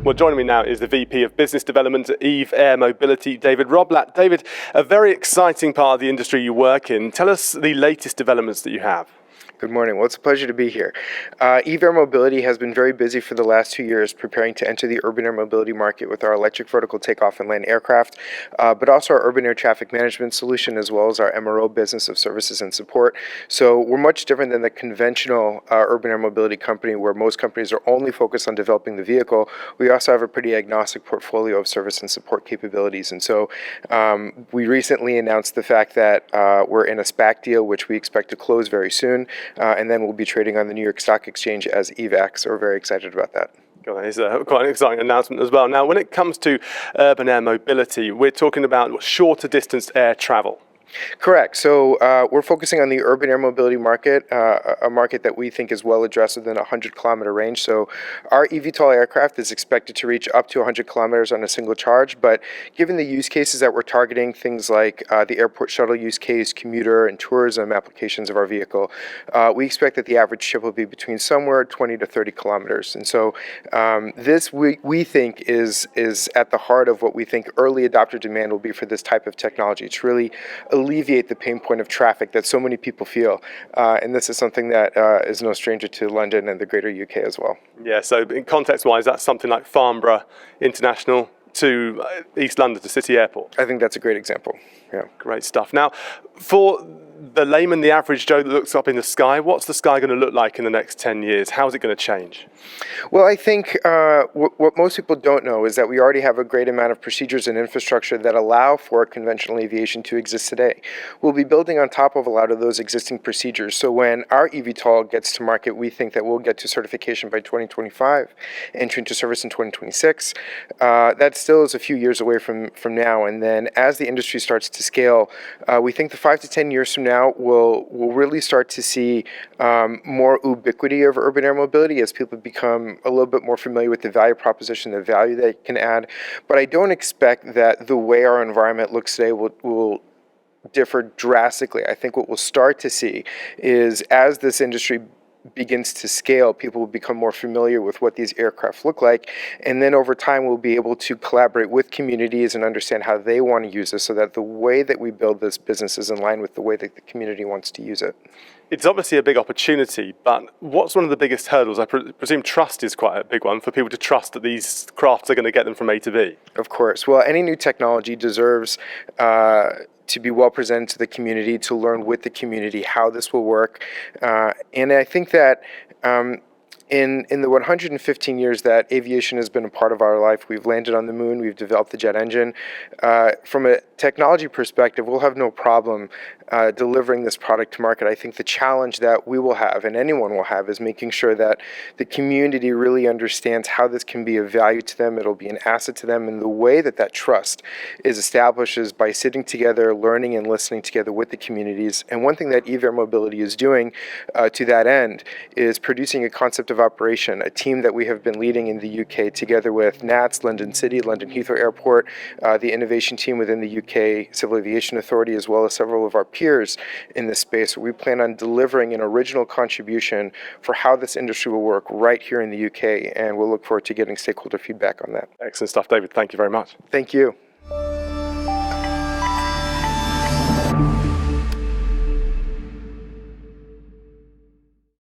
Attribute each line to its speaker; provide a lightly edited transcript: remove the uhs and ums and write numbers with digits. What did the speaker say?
Speaker 1: Well, joining me now is the VP of Business Development at Eve Air Mobility, David Rottblatt. David, a very exciting part of the industry you work in. Tell us the latest developments that you have.
Speaker 2: Good morning. Well, it's a pleasure to be here. Eve Air Mobility has been very busy for the last 2 years preparing to enter the urban air mobility market with our electric vertical takeoff and land aircraft, but also our urban air traffic management solution, as well as our MRO business of services and support. So we're much different than the conventional urban air mobility company where most companies are only focused on developing the vehicle. We also have a pretty agnostic portfolio of service and support capabilities. And so we recently announced the fact that we're in a SPAC deal, which we expect to close very soon. And then we'll be trading on the New York Stock Exchange as EVAX, so we're very excited about that.
Speaker 1: It's quite an exciting announcement as well. Now, when it comes to urban air mobility, we're talking about shorter distance air travel.
Speaker 2: Correct. So we're focusing on the urban air mobility market, a market that we think is well addressed within a 100-kilometer range. So our eVTOL aircraft is expected to reach up to 100 kilometers on a single charge. But given the use cases that we're targeting, things like the airport shuttle use case, commuter, and tourism applications of our vehicle, we expect that the average trip will be between somewhere 20 to 30 kilometers. And so this, we think, is at the heart of what we think early adopter demand will be for this type of technology. It's really alleviate the pain point of traffic that so many people feel. And this is something that is no stranger to London and the greater UK as well.
Speaker 1: Yeah, so in context-wise, that's something like Farnborough International to East London to City Airport.
Speaker 2: I think that's a great example. Yeah.
Speaker 1: Great stuff. Now, for the layman, the average Joe that looks up in the sky, what's the sky going to look like in the next 10 years? How is it going to change?
Speaker 2: Well, I think what most people don't know is that we already have a great amount of procedures and infrastructure that allow for conventional aviation to exist today. We'll be building on top of a lot of those existing procedures. So when our eVTOL gets to market, we think that we'll get to certification by 2025, entry into service in 2026. That still is a few years away from now. And then as the industry starts to scale, we think the 5 to 10 years from now, we'll really start to see more ubiquity of urban air mobility as people become a little bit more familiar with the value proposition, the value that it can add. But I don't expect that the way our environment looks today will differ drastically. I think what we'll start to see is as this industry begins to scale, people will become more familiar with what these aircraft look like, and then over time we'll be able to collaborate with communities and understand how they want to use this so that the way that we build this business is in line with the way that the community wants to use it.
Speaker 1: It's obviously a big opportunity, but what's one of the biggest hurdles? I presume trust is quite a big one for people to trust that these crafts are going to get them from A to B.
Speaker 2: Of course. Well, any new technology deserves to be well presented to the community, to learn with the community how this will work. And I think that in the 115 years that aviation has been a part of our life, we've landed on the moon, we've developed the jet engine. From a technology perspective, we'll have no problem delivering this product to market. I think the challenge that we will have, and anyone will have, is making sure that the community really understands how this can be of value to them, it'll be an asset to them, and the way that that trust is established is by sitting together, learning and listening together with the communities. And one thing that Eve Air Mobility is doing to that end is producing a concept of operation, a team that we have been leading in the UK together with NATS, London City, London Heathrow Airport, the innovation team within the UK Civil Aviation Authority, as well as several of our peers in this space. We plan on delivering an original contribution for how this industry will work right here in the UK, and we'll look forward to getting stakeholder feedback on that.
Speaker 1: Excellent stuff, David. Thank you very much.
Speaker 2: Thank you.